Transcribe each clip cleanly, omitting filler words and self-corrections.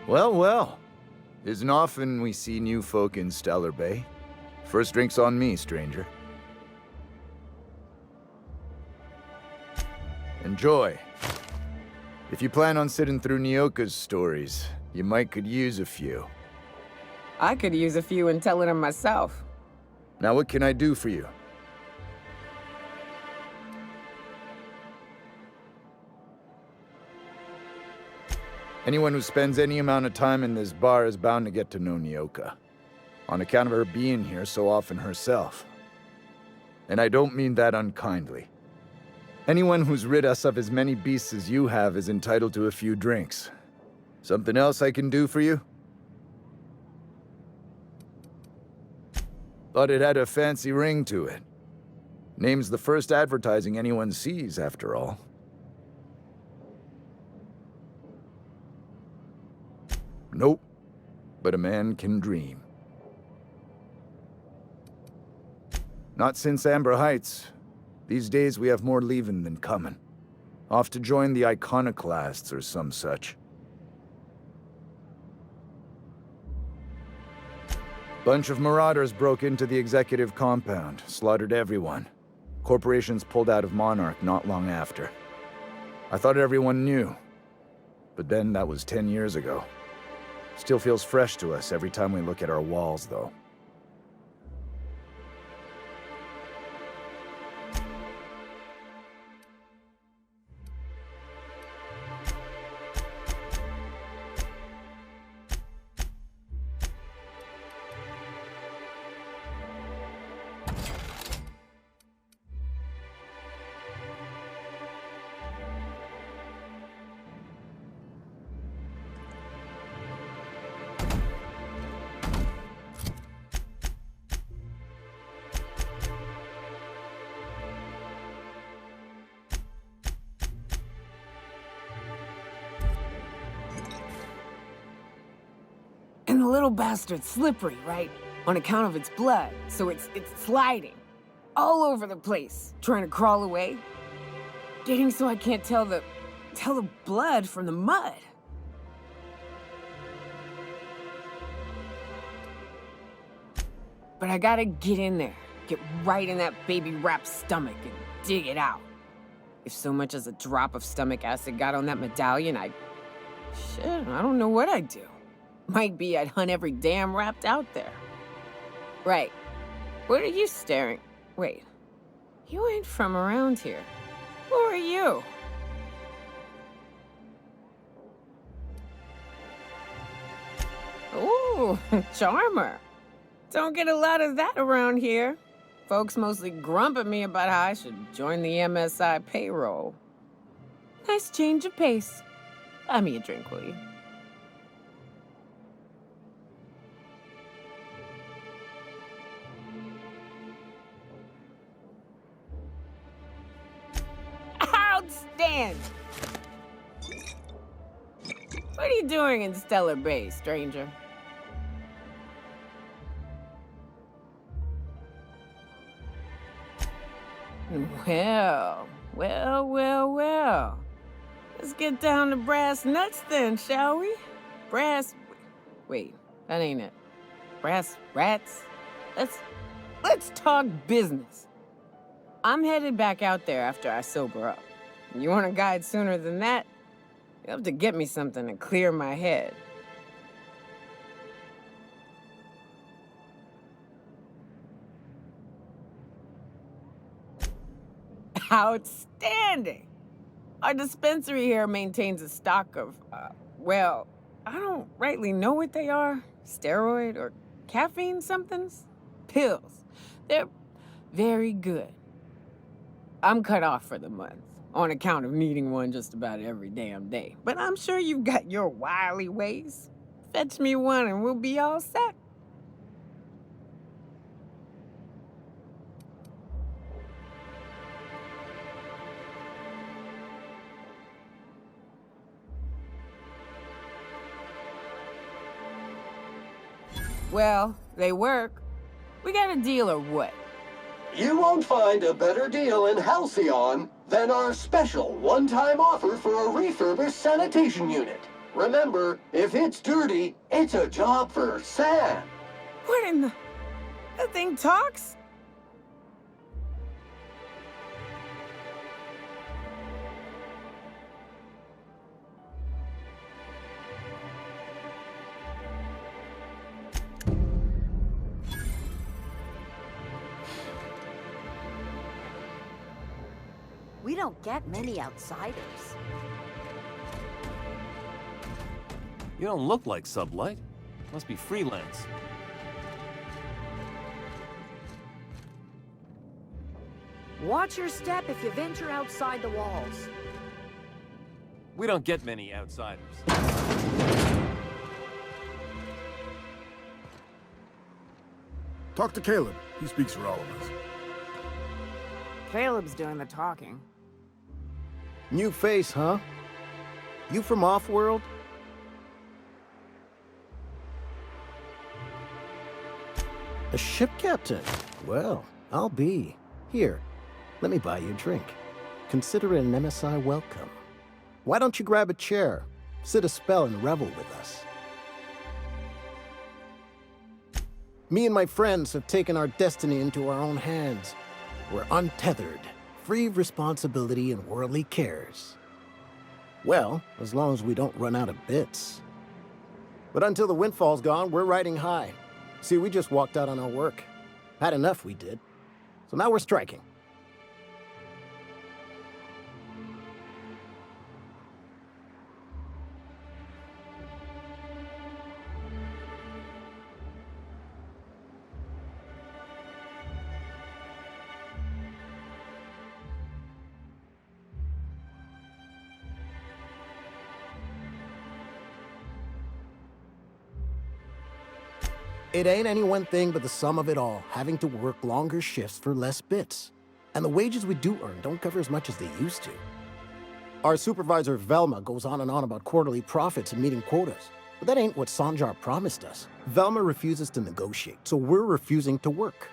Well, well. Isn't often we see new folk in Stellar Bay. First drink's on me, stranger. Enjoy. If you plan on sitting through Nyoka's stories, you might could use a few. I could use a few and telling them myself. Now what can I do for you? Anyone who spends any amount of time in this bar is bound to get to know Nyoka, on account of her being here so often herself. And I don't mean that unkindly. Anyone who's rid us of as many beasts as you have is entitled to a few drinks. Something else I can do for you? Thought it had a fancy ring to it. Name's the first advertising anyone sees, after all. Nope, but a man can dream. Not since Amber Heights. These days we have more leaving than coming. Off to join the Iconoclasts or some such. Bunch of marauders broke into the executive compound, slaughtered everyone. Corporations pulled out of Monarch not long after. I thought everyone knew. But then that was 10 years ago. Still feels fresh to us every time we look at our walls, though. And the little bastard's slippery, right? On account of its blood, so it's sliding. All over the place, trying to crawl away. Getting so I can't tell the blood from the mud. But I gotta get in there, get right in that baby-wrapped stomach and dig it out. If so much as a drop of stomach acid got on that medallion, I don't know what I'd do. Might be I'd hunt every damn wrapped out there. Right. What are you staring? Wait. You ain't from around here. Who are you? Ooh, charmer. Don't get a lot of that around here. Folks mostly grump at me about how I should join the MSI payroll. Nice change of pace. Buy me a drink, will you? Outstanding! What are you doing in Stellar Bay, stranger? Well. Let's get down to brass nuts then, shall we? Wait, that ain't it. Brass rats? Let's talk business. I'm headed back out there after I sober up. You want a guide sooner than that? You'll have to get me something to clear my head. Outstanding! Our dispensary here maintains a stock of, well, I don't rightly know what they are. Steroid or caffeine somethings? Pills. They're very good. I'm cut off for the month, on account of needing one just about every damn day. But I'm sure you've got your wily ways. Fetch me one and we'll be all set. Well, they work. We got a deal or what? You won't find a better deal in Halcyon than our special one-time offer for a refurbished sanitation unit. Remember, if it's dirty, it's a job for Sam. What in the... That thing talks? We don't get many outsiders. You don't look like Sublight. Must be freelance. Watch your step if you venture outside the walls. We don't get many outsiders. Talk to Caleb. He speaks for all of us. Caleb's doing the talking. New face, huh? You from Offworld? A ship captain? Well, I'll be. Here, let me buy you a drink. Consider it an MSI welcome. Why don't you grab a chair, sit a spell and revel with us? Me and my friends have taken our destiny into our own hands. We're untethered, free of responsibility and worldly cares. Well, as long as we don't run out of bits. But until the windfall's gone, we're riding high. See, we just walked out on our work. Had enough, we did. So now we're striking. It ain't any one thing but the sum of it all, having to work longer shifts for less bits. And the wages we do earn don't cover as much as they used to. Our supervisor, Velma, goes on and on about quarterly profits and meeting quotas. But that ain't what Sanjar promised us. Velma refuses to negotiate, so we're refusing to work.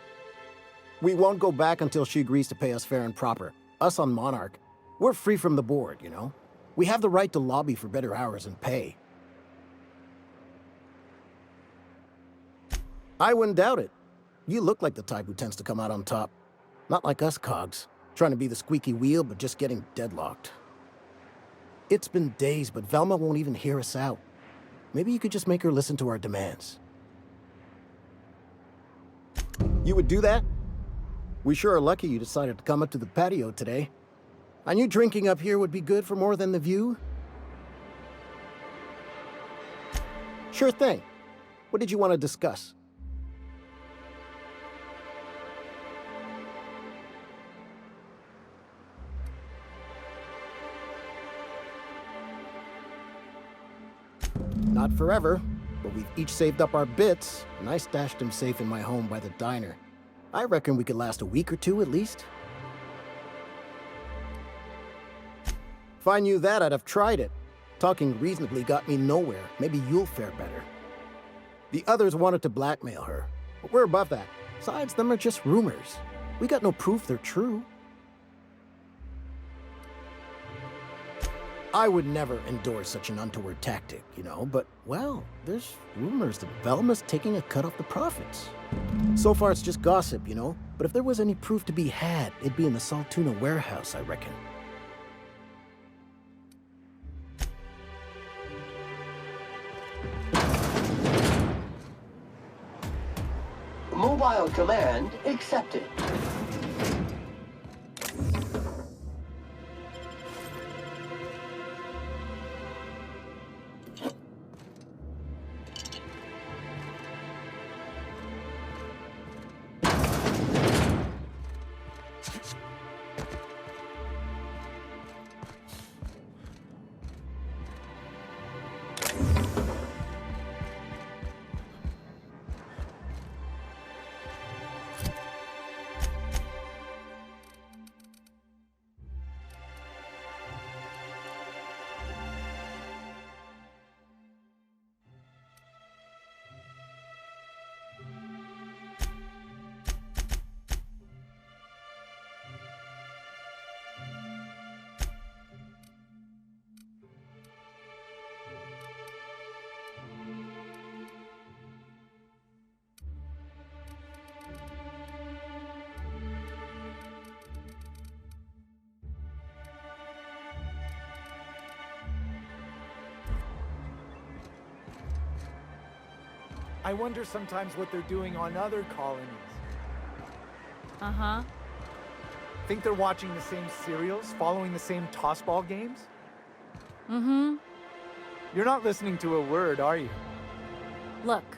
We won't go back until she agrees to pay us fair and proper. Us on Monarch, we're free from the board, you know? We have the right to lobby for better hours and pay. I wouldn't doubt it. You look like the type who tends to come out on top. Not like us cogs, trying to be the squeaky wheel but just getting deadlocked. It's been days, but Velma won't even hear us out. Maybe you could just make her listen to our demands. You would do that? We sure are lucky you decided to come up to the patio today. I knew drinking up here would be good for more than the view. Sure thing. What did you want to discuss? Not forever, but we've each saved up our bits, and I stashed them safe in my home by the diner. I reckon we could last a week or two at least. If I knew that, I'd have tried it. Talking reasonably got me nowhere. Maybe you'll fare better. The others wanted to blackmail her, but we're above that. Besides, them are just rumors. We got no proof they're true. I would never endorse such an untoward tactic, you know, but, well, there's rumors that Velma's taking a cut off the profits. So far, it's just gossip, you know, but if there was any proof to be had, it'd be in the Saltuna warehouse, I reckon. Mobile command accepted. I wonder sometimes what they're doing on other colonies. Uh-huh. Think they're watching the same serials, following the same tossball games? Mm-hmm. You're not listening to a word, are you? Look,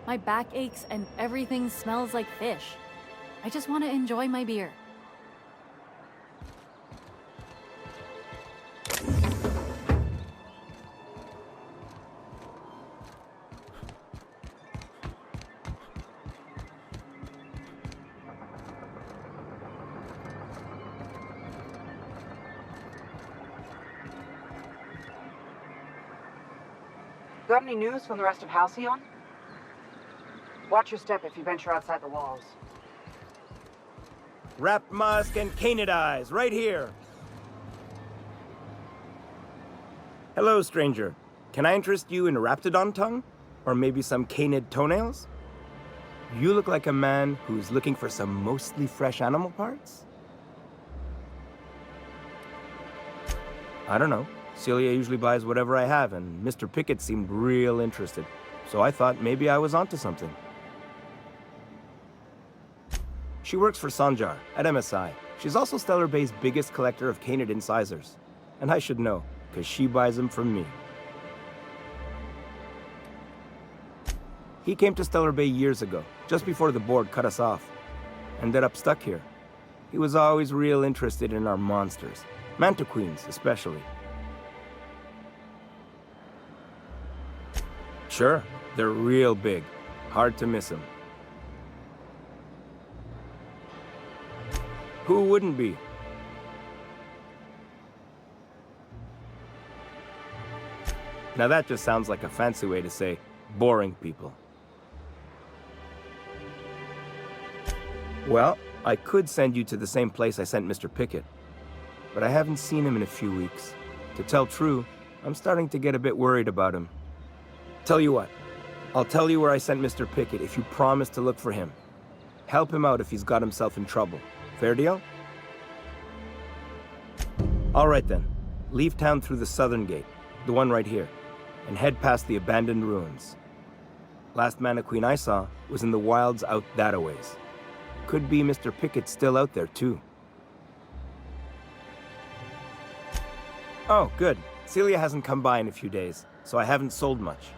my back aches and everything smells like fish. I just want to enjoy my beer. Got any news from the rest of Halcyon? Watch your step if you venture outside the walls. Wrapped Musk and Canid Eyes, right here. Hello, stranger. Can I interest you in Raptidon tongue? Or maybe some Canid toenails? You look like a man who's looking for some mostly fresh animal parts? I don't know. Celia usually buys whatever I have, and Mr. Pickett seemed real interested. So I thought maybe I was onto something. She works for Sanjar at MSI. She's also Stellar Bay's biggest collector of Canid incisors. And I should know, because she buys them from me. He came to Stellar Bay years ago, just before the board cut us off. Ended up stuck here. He was always real interested in our monsters. Mantiqueens, especially. Sure, they're real big. Hard to miss them. Who wouldn't be? Now that just sounds like a fancy way to say boring people. Well, I could send you to the same place I sent Mr. Pickett, but I haven't seen him in a few weeks. To tell true, I'm starting to get a bit worried about him. Tell you what, I'll tell you where I sent Mr. Pickett if you promise to look for him. Help him out if he's got himself in trouble. Fair deal? All right then. Leave town through the southern gate, the one right here, and head past the abandoned ruins. Last Mantiqueen I saw was in the wilds out that-a-ways. Could be Mr. Pickett still out there too. Oh, good. Celia hasn't come by in a few days, so I haven't sold much.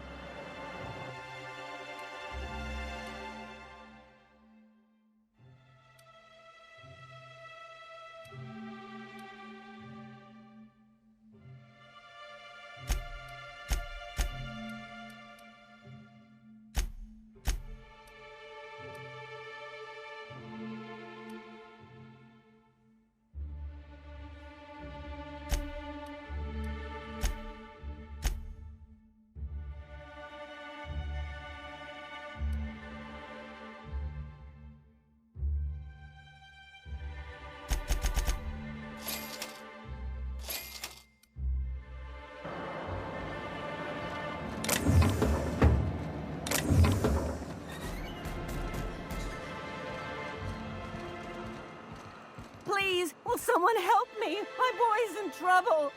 Please, will someone help me? My boy's in trouble.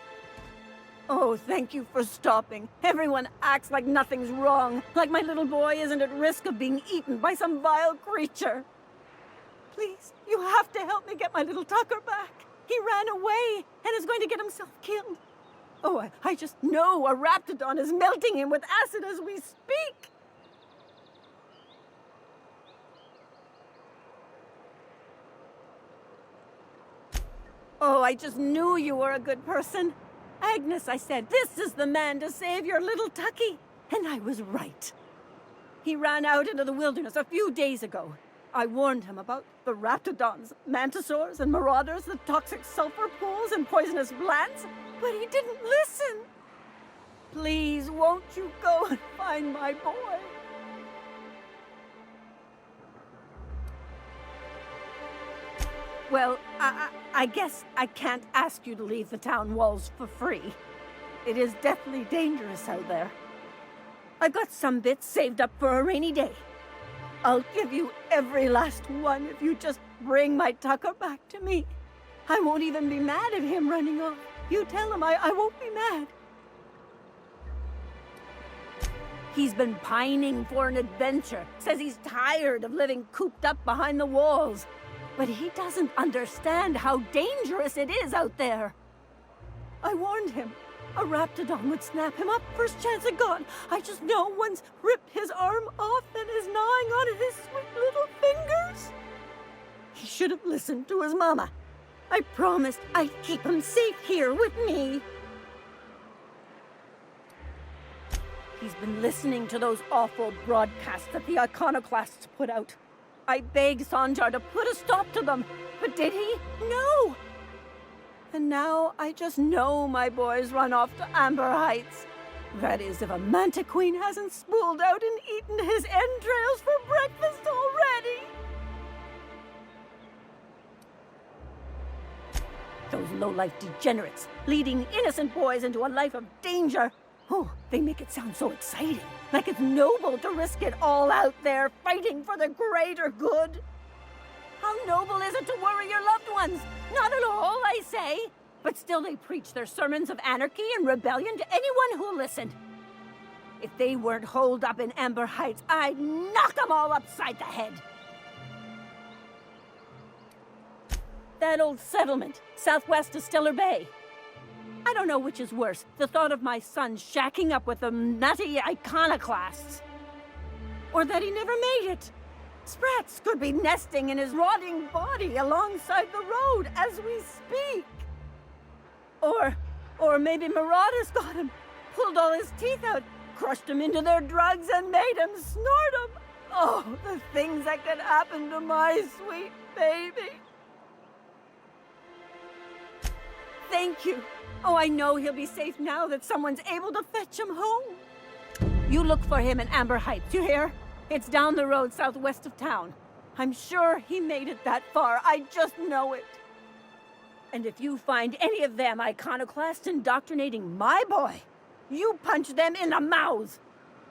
Oh, thank you for stopping. Everyone acts like nothing's wrong, like my little boy isn't at risk of being eaten by some vile creature. Please, you have to help me get my little Tucker back. He ran away and is going to get himself killed. Oh, I just know a Raptidon is melting him with acid as we speak. Oh, I just knew you were a good person. Agnes, I said, this is the man to save your little Tucky. And I was right. He ran out into the wilderness a few days ago. I warned him about the Raptidons, Mantisaurs, and Marauders, the toxic sulfur pools and poisonous plants, but he didn't listen. Please, won't you go and find my boy? Well, I guess I can't ask you to leave the town walls for free. It is deathly dangerous out there. I've got some bits saved up for a rainy day. I'll give you every last one if you just bring my Tucker back to me. I won't even be mad at him running off. You tell him I won't be mad. He's been pining for an adventure, says he's tired of living cooped up behind the walls. But he doesn't understand how dangerous it is out there. I warned him. A raptidon would snap him up first chance it got. I just know one's ripped his arm off and is gnawing on his sweet little fingers. He should have listened to his mama. I promised I'd keep him safe here with me. He's been listening to those awful broadcasts that the iconoclasts put out. I begged Sanjar to put a stop to them, but did he? No! And now I just know my boys run off to Amber Heights. That is, if a Mantiqueen hasn't spooled out and eaten his entrails for breakfast already. Those low-life degenerates, leading innocent boys into a life of danger. Oh, they make it sound so exciting, like it's noble to risk it all out there, fighting for the greater good. How noble is it to worry your loved ones? Not at all, I say. But still they preach their sermons of anarchy and rebellion to anyone who listened. If they weren't holed up in Amber Heights, I'd knock them all upside the head. That old settlement, southwest of Stellar Bay. I don't know which is worse, the thought of my son shacking up with the nutty iconoclasts, or that he never made it. Sprats could be nesting in his rotting body alongside the road as we speak. Or maybe Marauders got him, pulled all his teeth out, crushed him into their drugs and made him snort them. Oh, the things that could happen to my sweet baby. Thank you. Oh, I know he'll be safe now that someone's able to fetch him home. You look for him in Amber Heights, you hear? It's down the road southwest of town. I'm sure he made it that far. I just know it. And if you find any of them iconoclasts indoctrinating my boy, you punch them in the mouths.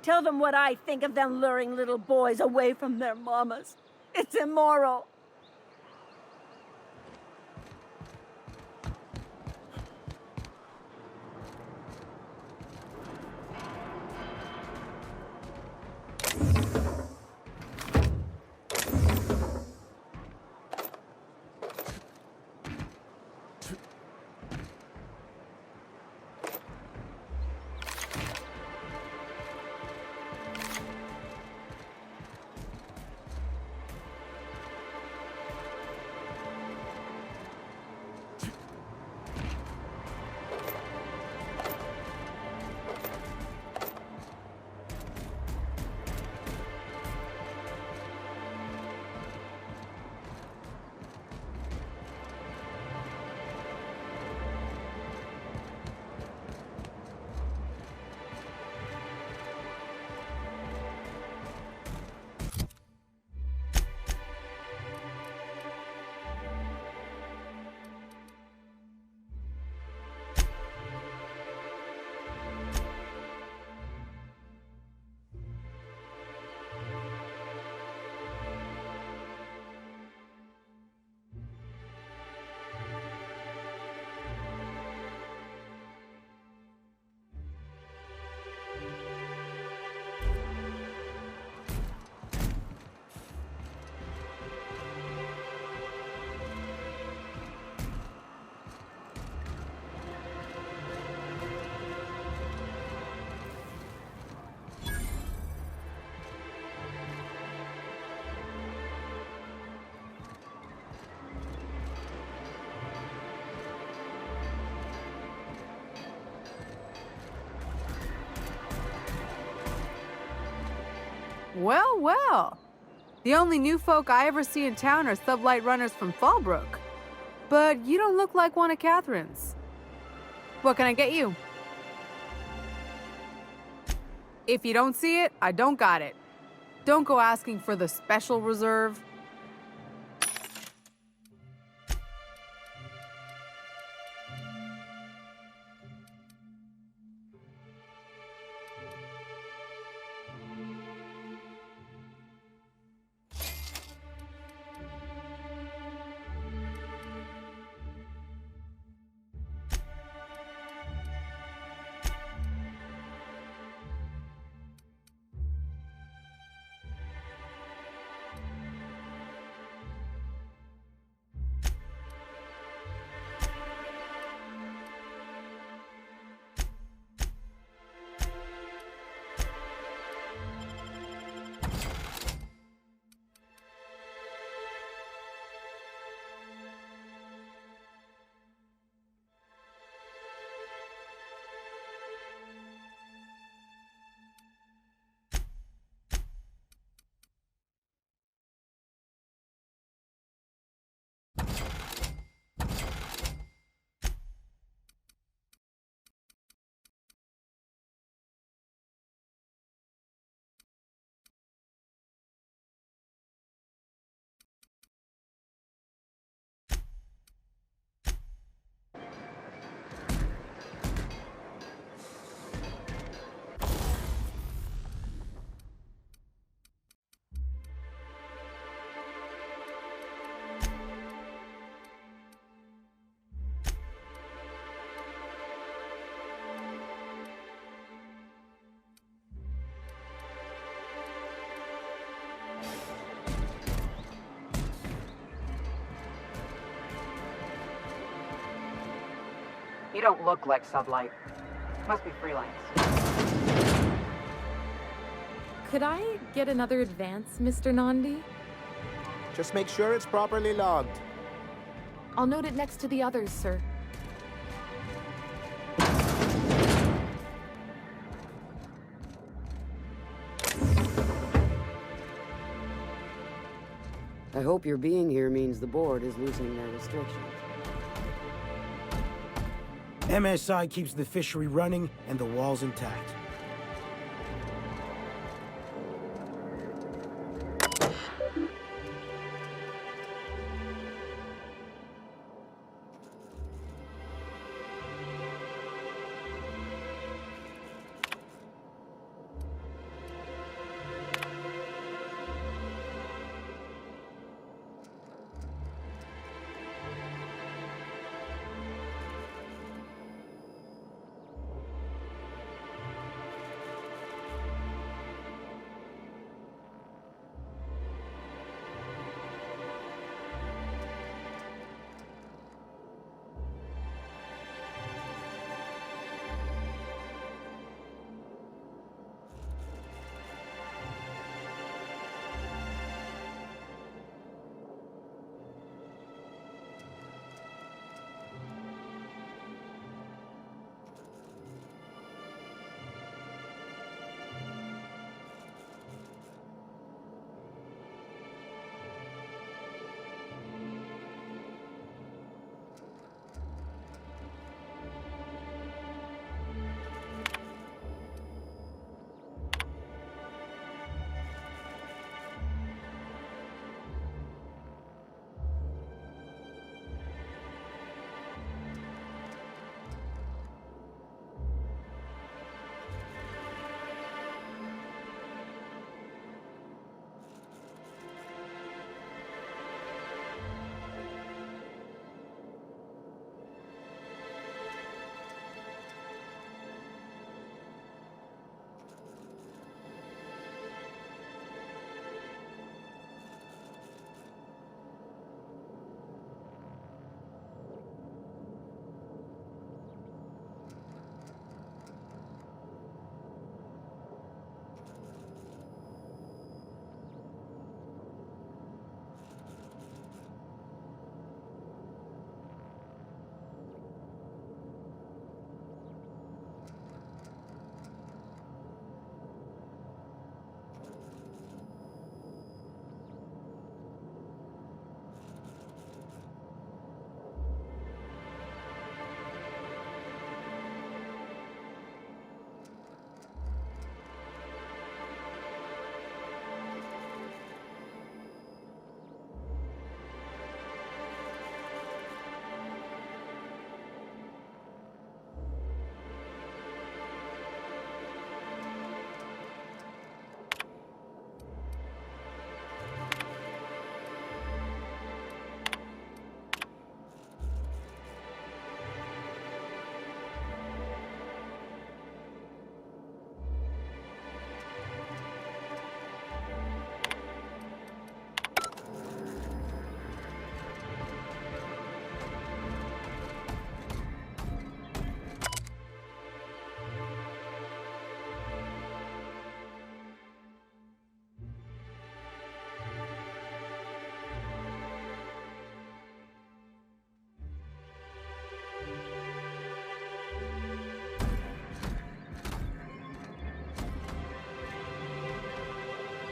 Tell them what I think of them luring little boys away from their mamas. It's immoral. Well, well. The only new folk I ever see in town are sublight runners from Fallbrook. But you don't look like one of Catherine's. What can I get you? If you don't see it, I don't got it. Don't go asking for the special reserve. You don't look like Sublight. Must be freelance. Could I get another advance, Mr. Nandi? Just make sure it's properly logged. I'll note it next to the others, sir. I hope your being here means the board is loosening their restrictions. MSI keeps the fishery running and the walls intact.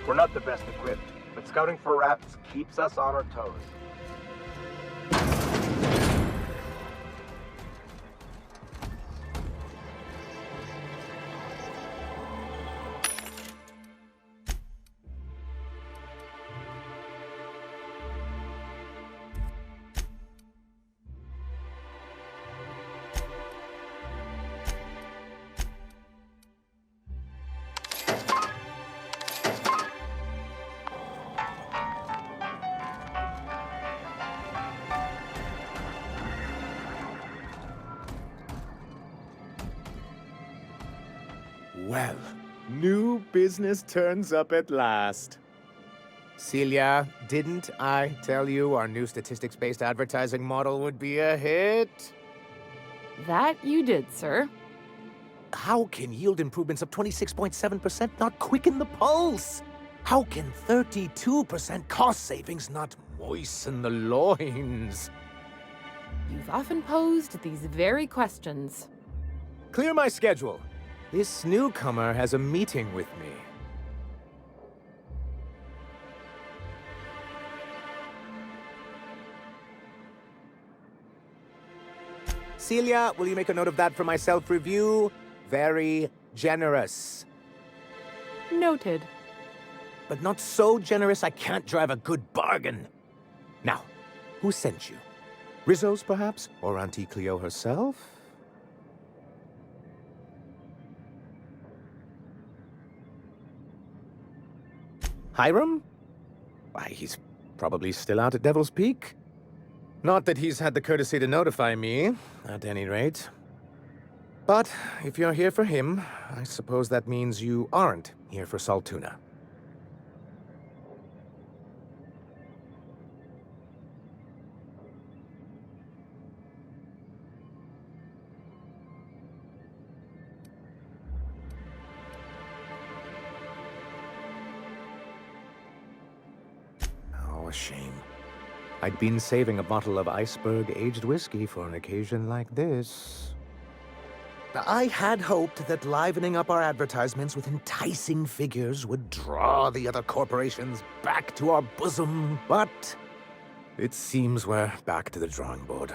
We're not the best equipped, but scouting for rats keeps us on our toes. Well, new business turns up at last. Celia, didn't I tell you our new statistics-based advertising model would be a hit? That you did, sir. How can yield improvements of 26.7% not quicken the pulse? How can 32% cost savings not moisten the loins? You've often posed these very questions. Clear my schedule. This newcomer has a meeting with me. Celia, will you make a note of that for my self-review? Very generous. Noted. But not so generous I can't drive a good bargain. Now, who sent you? Rizzo's, perhaps? Or Auntie Cleo herself? Hiram? Why, he's probably still out at Devil's Peak. Not that he's had the courtesy to notify me, at any rate. But if you're here for him, I suppose that means you aren't here for Saltuna. Oh, a shame. I'd been saving a bottle of iceberg-aged whiskey for an occasion like this. I had hoped that livening up our advertisements with enticing figures would draw the other corporations back to our bosom, but it seems we're back to the drawing board.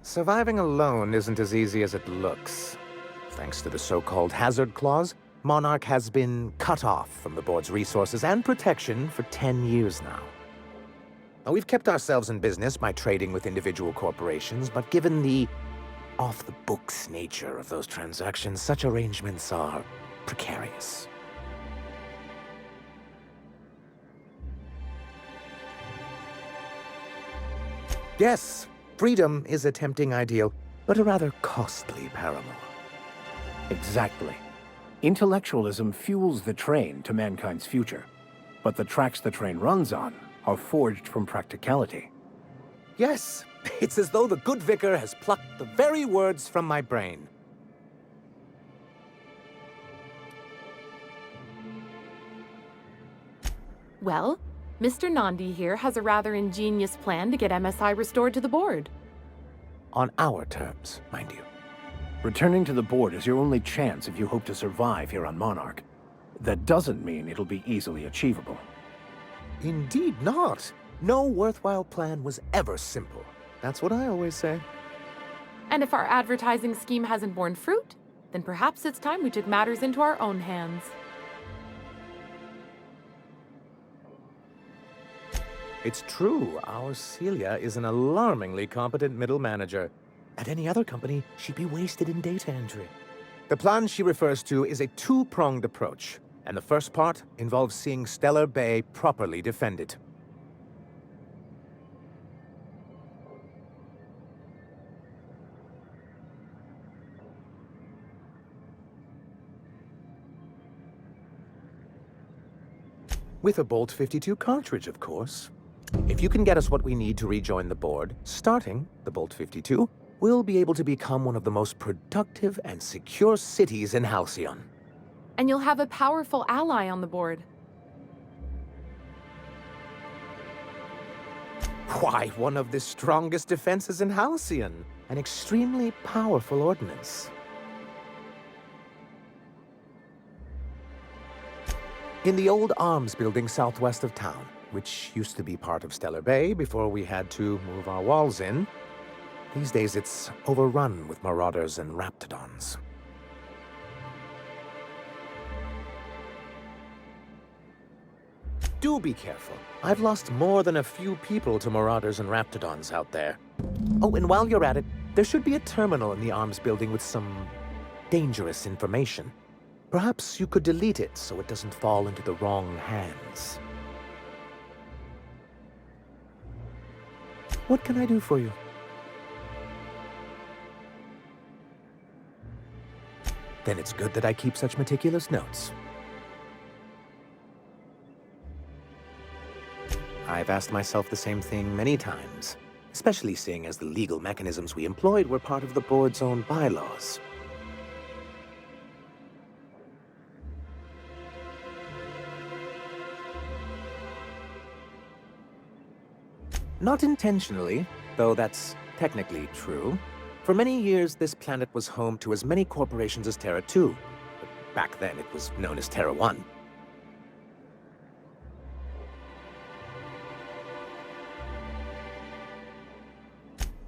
Surviving alone isn't as easy as it looks. Thanks to the so-called hazard clause, Monarch has been cut off from the board's resources and protection for 10 years now. Now, we've kept ourselves in business by trading with individual corporations, but given the off-the-books nature of those transactions, such arrangements are precarious. Yes, freedom is a tempting ideal, but a rather costly paramour. Exactly. Intellectualism fuels the train to mankind's future, but the tracks the train runs on are forged from practicality. Yes, it's as though the good vicar has plucked the very words from my brain. Well, Mr. Nandi here has a rather ingenious plan to get MSI restored to the board. On our terms, mind you. Returning to the board is your only chance if you hope to survive here on Monarch. That doesn't mean it'll be easily achievable. Indeed not. No worthwhile plan was ever simple. That's what I always say. And if our advertising scheme hasn't borne fruit, then perhaps it's time we took matters into our own hands. It's true, our Celia is an alarmingly competent middle manager. At any other company, she'd be wasted in data entry. The plan she refers to is a two-pronged approach, and the first part involves seeing Stellar Bay properly defended. With a Bolt 52 cartridge, of course. If you can get us what we need to rejoin the board, starting the Bolt 52, we'll be able to become one of the most productive and secure cities in Halcyon. And you'll have a powerful ally on the board. Why, one of the strongest defenses in Halcyon. An extremely powerful ordnance. In the old arms building southwest of town, which used to be part of Stellar Bay before we had to move our walls in, These days it's overrun with marauders and raptidons. Do be careful. I've lost more than a few people to marauders and raptidons out there. Oh, and while you're at it, there should be a terminal in the arms building with some dangerous information. Perhaps you could delete it so it doesn't fall into the wrong hands. What can I do for you? Then it's good that I keep such meticulous notes. I've asked myself the same thing many times, especially seeing as the legal mechanisms we employed were part of the board's own bylaws. Not intentionally, though that's technically true. For many years, this planet was home to as many corporations as Terra 2. But back then, it was known as Terra 1.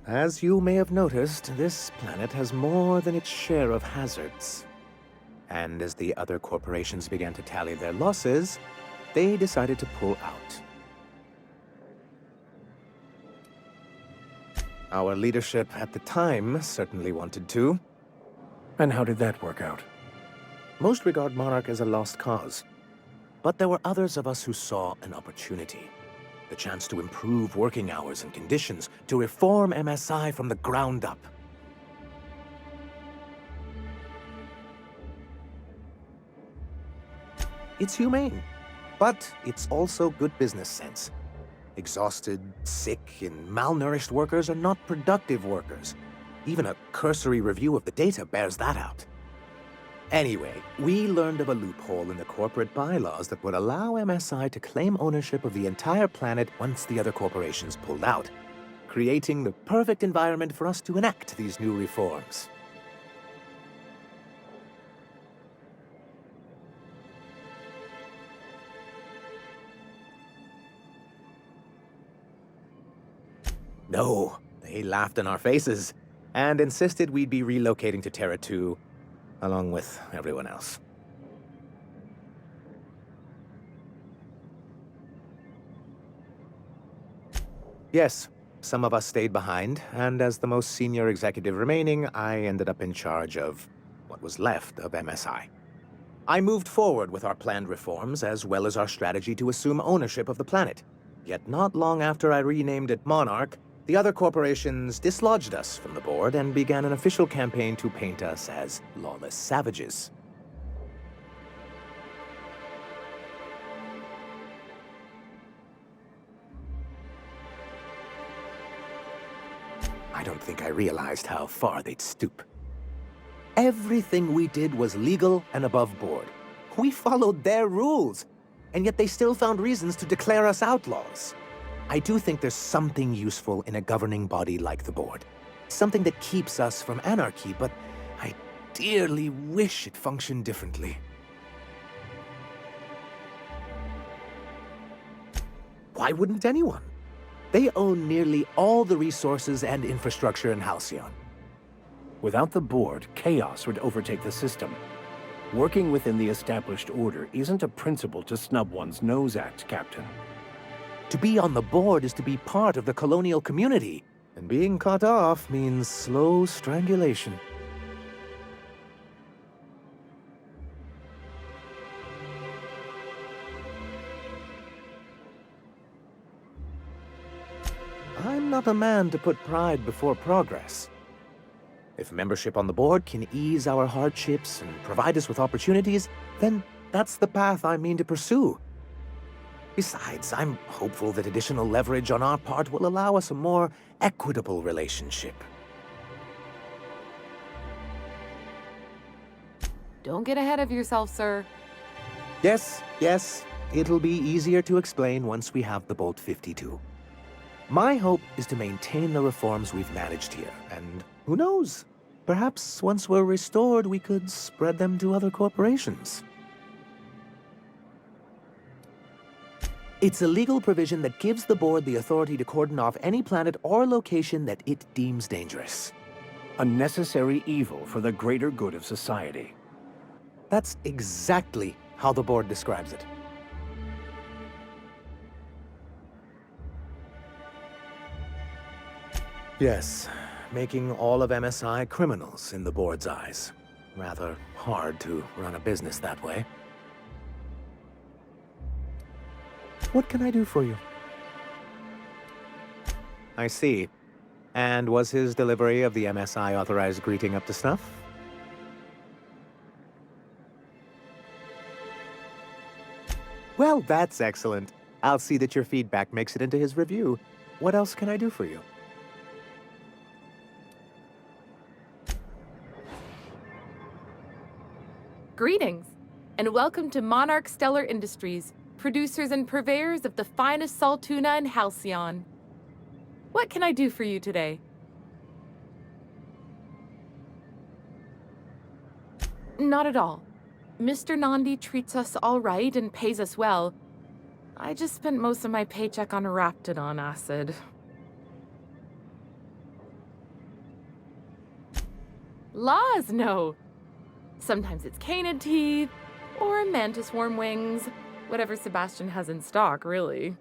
As you may have noticed, this planet has more than its share of hazards. And as the other corporations began to tally their losses, they decided to pull out. Our leadership at the time certainly wanted to. And how did that work out? Most regard Monarch as a lost cause. But there were others of us who saw an opportunity. The chance to improve working hours and conditions, to reform MSI from the ground up. It's humane, but it's also good business sense. Exhausted, sick, and malnourished workers are not productive workers. Even a cursory review of the data bears that out. Anyway, we learned of a loophole in the corporate bylaws that would allow MSI to claim ownership of the entire planet once the other corporations pulled out, creating the perfect environment for us to enact these new reforms. No, they laughed in our faces and insisted we'd be relocating to Terra 2 along with everyone else. Yes, some of us stayed behind, and as the most senior executive remaining, I ended up in charge of what was left of MSI. I moved forward with our planned reforms, as well as our strategy to assume ownership of the planet. Yet not long after I renamed it Monarch, the other corporations dislodged us from the board and began an official campaign to paint us as lawless savages. I don't think I realized how far they'd stoop. Everything we did was legal and above board. We followed their rules, and yet they still found reasons to declare us outlaws. I do think there's something useful in a governing body like the board. Something that keeps us from anarchy, but I dearly wish it functioned differently. Why wouldn't anyone? They own nearly all the resources and infrastructure in Halcyon. Without the board, chaos would overtake the system. Working within the established order isn't a principle to snub one's nose at, Captain. To be on the board is to be part of the colonial community, and being cut off means slow strangulation. I'm not a man to put pride before progress. If membership on the board can ease our hardships and provide us with opportunities, then that's the path I mean to pursue. Besides, I'm hopeful that additional leverage on our part will allow us a more equitable relationship. Don't get ahead of yourself, sir. Yes, it'll be easier to explain once we have the Bolt 52. My hope is to maintain the reforms we've managed here, and who knows? Perhaps once we're restored, we could spread them to other corporations. It's a legal provision that gives the board the authority to cordon off any planet or location that it deems dangerous. A necessary evil for the greater good of society. That's exactly how the board describes it. Yes, making all of MSI criminals in the board's eyes. Rather hard to run a business that way. What can I do for you? I see. And was his delivery of the MSI authorized greeting up to snuff? Well, that's excellent. I'll see that your feedback makes it into his review. What else can I do for you? Greetings, and welcome to Monarch Stellar Industries, producers and purveyors of the finest salt tuna in Halcyon. What can I do for you today? Not at all. Mr. Nandi treats us all right and pays us well. I just spent most of my paycheck on Raptidon acid. Laws, no. Sometimes it's canid teeth, or mantis worm wings. Whatever Sebastian has in stock, really.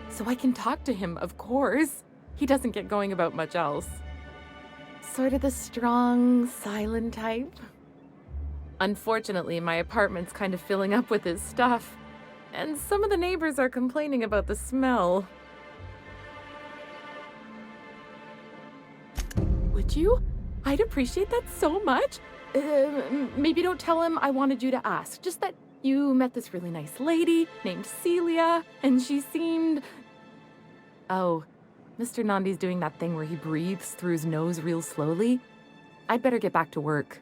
So I can talk to him, of course. He doesn't get going about much else. Sort of the strong, silent type. Unfortunately, my apartment's kind of filling up with his stuff, and some of the neighbors are complaining about the smell. Would you? I'd appreciate that so much. Maybe don't tell him I wanted you to ask, just that you met this really nice lady named Celia, and she seemed... Oh, Mr. Nandi's doing that thing where he breathes through his nose real slowly. I'd better get back to work.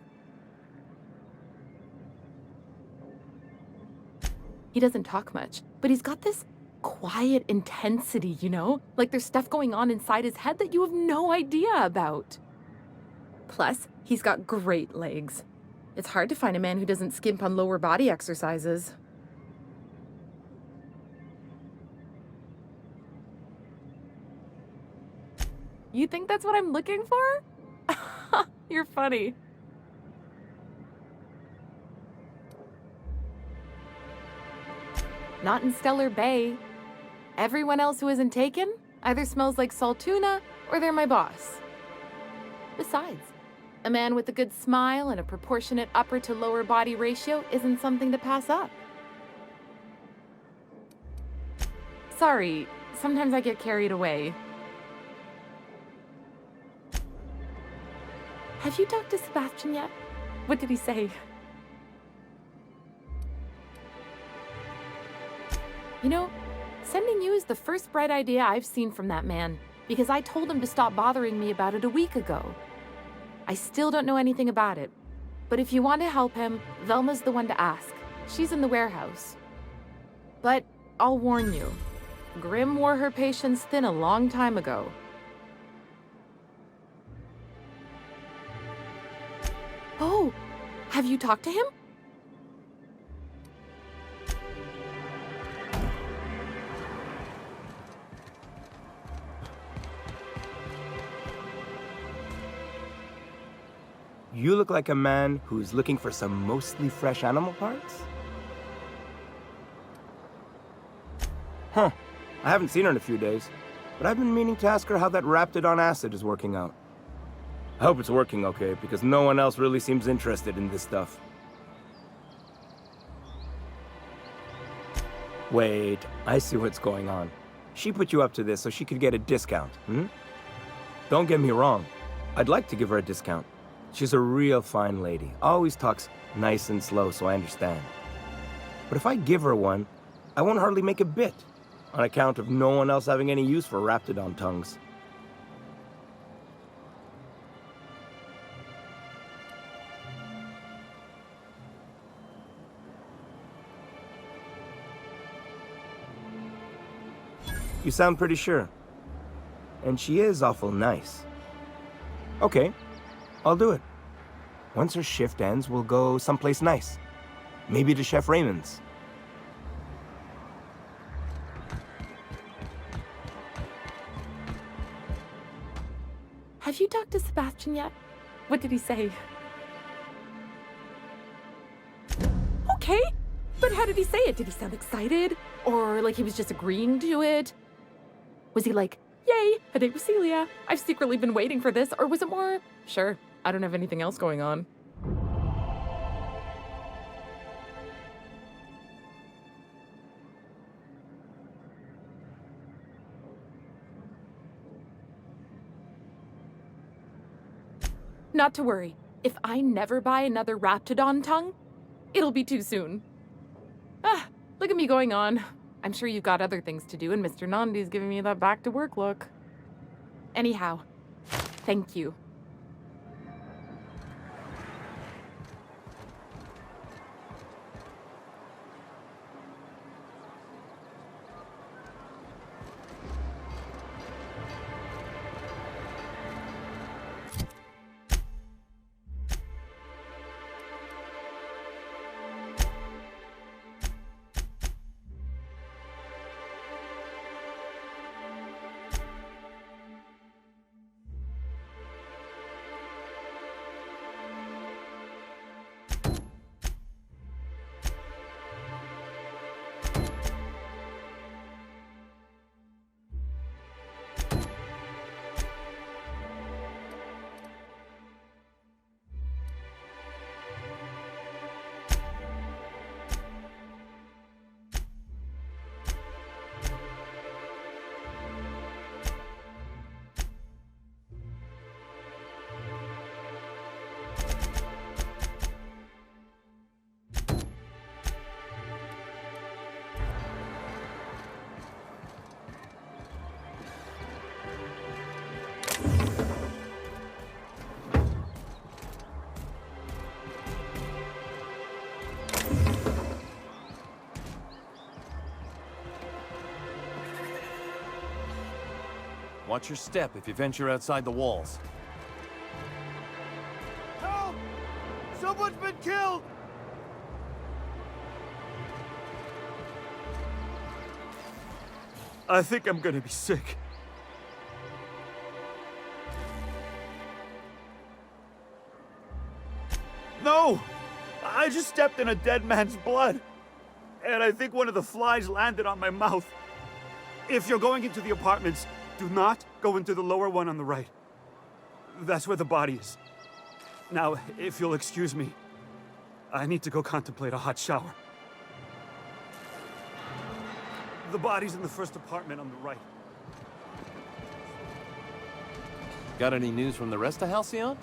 He doesn't talk much, but he's got this quiet intensity, you know? Like there's stuff going on inside his head that you have no idea about. Plus, he's got great legs. It's hard to find a man who doesn't skimp on lower body exercises. You think that's what I'm looking for? You're funny. Not in Stellar Bay. Everyone else who isn't taken either smells like salt tuna or they're my boss. Besides, A man with a good smile and a proportionate upper to lower body ratio isn't something to pass up. Sorry, sometimes I get carried away. Have you talked to Sebastian yet? What did he say? You know, sending you is the first bright idea I've seen from that man, because I told him to stop bothering me about it a week ago. I still don't know anything about it, but if you want to help him, Velma's the one to ask. She's in the warehouse. But I'll warn you, Grim wore her patience thin a long time ago. Oh, have you talked to him? You look like a man who's looking for some mostly fresh animal parts? Huh. I haven't seen her in a few days, but I've been meaning to ask her how that Raptidon acid is working out. I hope it's working okay, because no one else really seems interested in this stuff. Wait, I see what's going on. She put you up to this so she could get a discount, hmm? Don't get me wrong. I'd like to give her a discount. She's a real fine lady. Always talks nice and slow, so I understand. But if I give her one, I won't hardly make a bit, on account of no one else having any use for Raptidon tongues. You sound pretty sure. And she is awful nice. Okay, I'll do it. Once her shift ends, we'll go someplace nice. Maybe to Chef Raymond's. Have you talked to Sebastian yet? What did he say? Okay, but how did he say it? Did he sound excited? Or like he was just agreeing to it? Was he like, yay, a date with Celia. I've secretly been waiting for this. Or was it more, sure, I don't have anything else going on. Not to worry. If I never buy another Raptidon tongue, it'll be too soon. Ah, look at me going on. I'm sure you've got other things to do, and Mr. Nandi's giving me that back-to-work look. Anyhow, thank you. Watch your step if you venture outside the walls. Help! Someone's been killed! I think I'm gonna be sick. No! I just stepped in a dead man's blood. And I think one of the flies landed on my mouth. If you're going into the apartments, do not go into the lower one on the right. That's where the body is. Now, if you'll excuse me, I need to go contemplate a hot shower. The body's in the first apartment on the right. Got any news from the rest of Halcyon?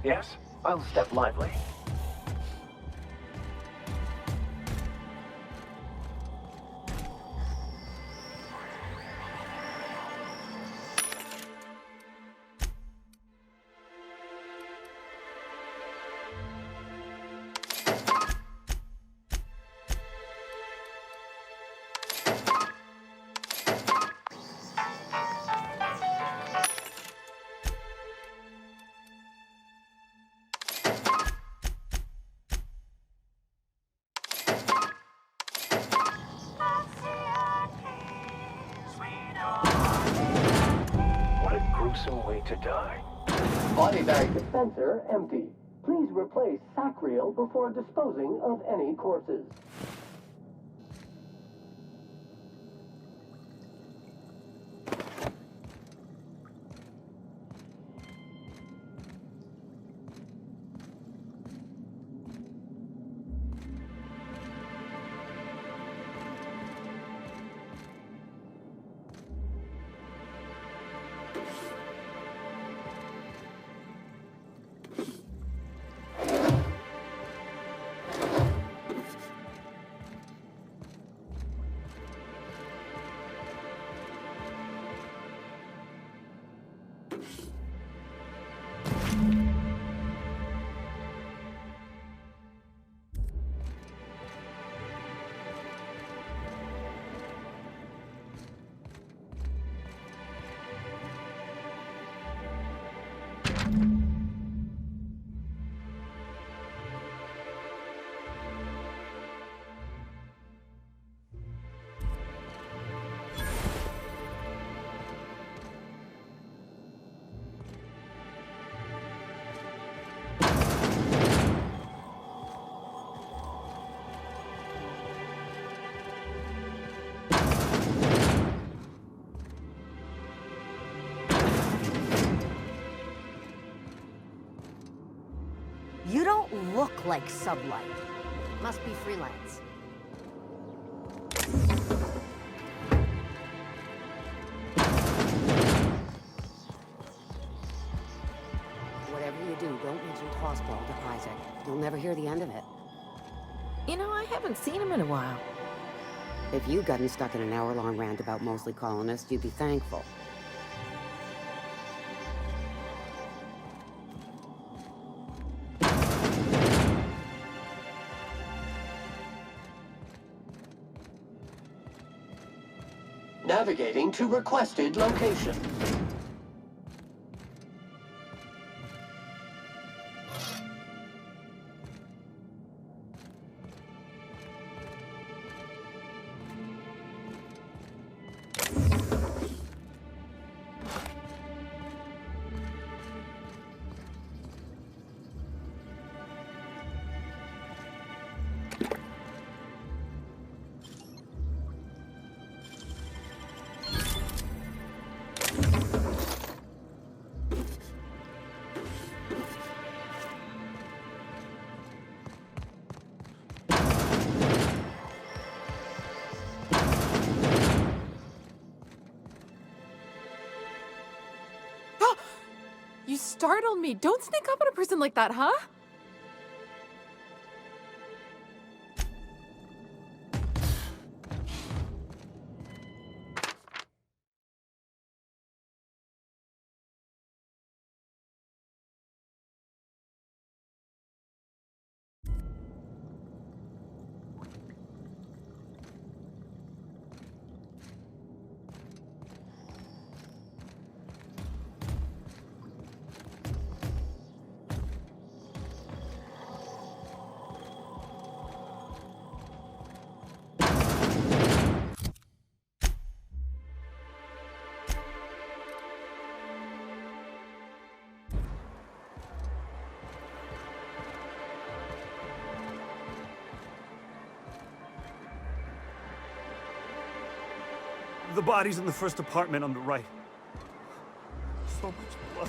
Yes, I'll step lively. Gruesome way to die. Body bag dispenser empty. Please replace sac reel before disposing of any corpses. You don't look like Sublight. Must be freelance. Whatever you do, don't mention Tossball to Isaac. You'll never hear the end of it. You know, I haven't seen him in a while. If you'd gotten stuck in an hour-long rant about mostly colonists, you'd be thankful. Navigating to requested location. You startled me. Don't sneak up on a person like that, huh? The body's in the first apartment on the right. So much blood.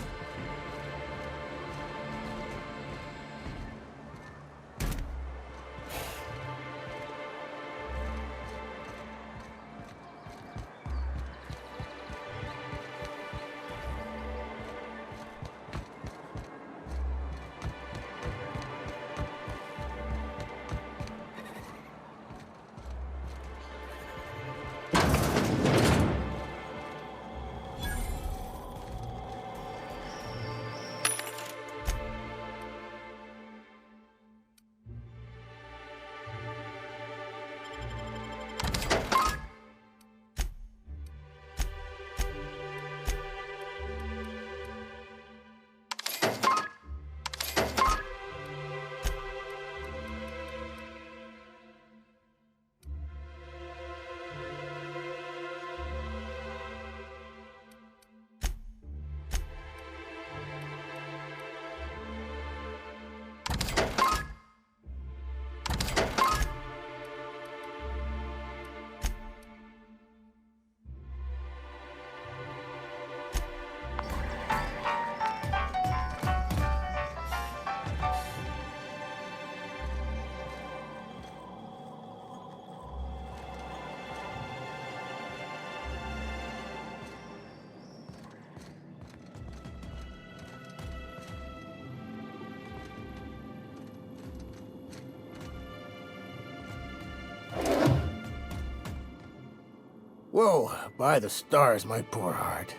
Whoa, by the stars, my poor heart.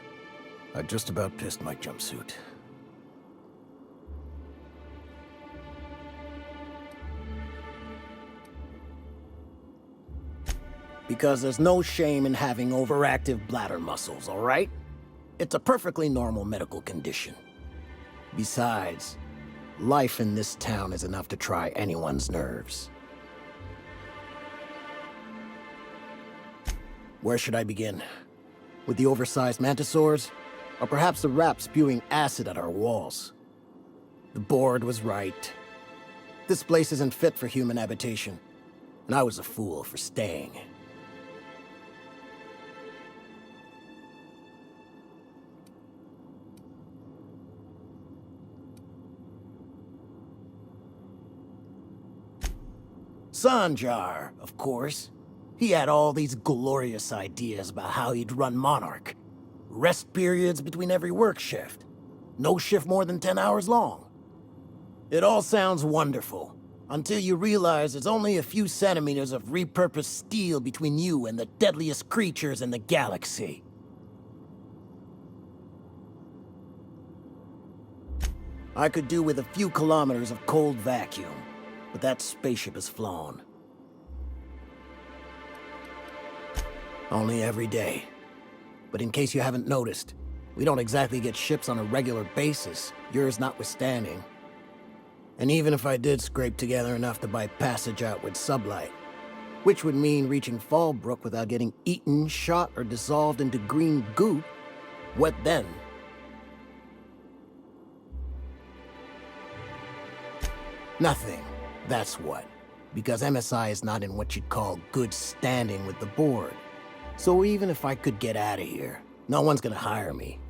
I just about pissed my jumpsuit. Because there's no shame in having overactive bladder muscles, all right? It's a perfectly normal medical condition. Besides, life in this town is enough to try anyone's nerves. Where should I begin? With the oversized mantisaurs? Or perhaps the rat spewing acid at our walls? The board was right. This place isn't fit for human habitation, and I was a fool for staying. Sanjar, of course. He had all these glorious ideas about how he'd run Monarch. Rest periods between every work shift. No shift more than 10 hours long. It all sounds wonderful, until you realize there's only a few centimeters of repurposed steel between you and the deadliest creatures in the galaxy. I could do with a few kilometers of cold vacuum, but that spaceship is flown. Only every day. But in case you haven't noticed, we don't exactly get ships on a regular basis, yours notwithstanding. And even if I did scrape together enough to buy passage out with sublight, which would mean reaching Fallbrook without getting eaten, shot, or dissolved into green goop, what then? Nothing, that's what. Because MSI is not in what you'd call good standing with the board. So even if I could get out of here, no one's gonna hire me.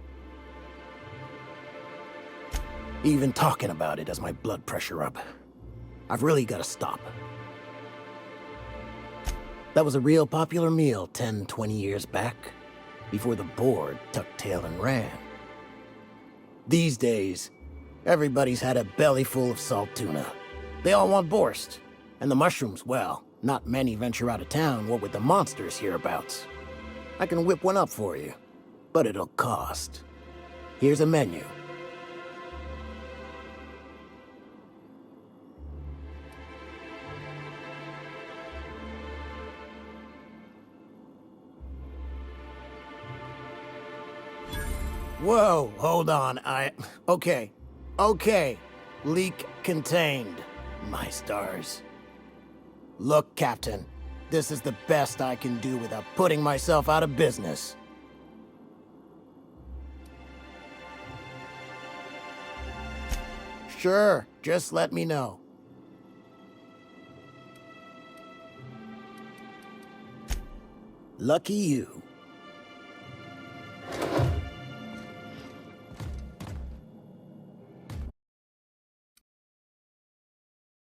Even talking about it has my blood pressure up. I've really gotta stop. That was a real popular meal 10, 20 years back, before the board tucked tail and ran. These days, everybody's had a belly full of salt tuna. They all want borscht. And the mushrooms, well, not many venture out of town, what with the monsters hereabouts. I can whip one up for you, but it'll cost. Here's a menu. Whoa, hold on, Okay. Leak contained, my stars. Look, Captain, this is the best I can do without putting myself out of business. Sure, just let me know. Lucky you.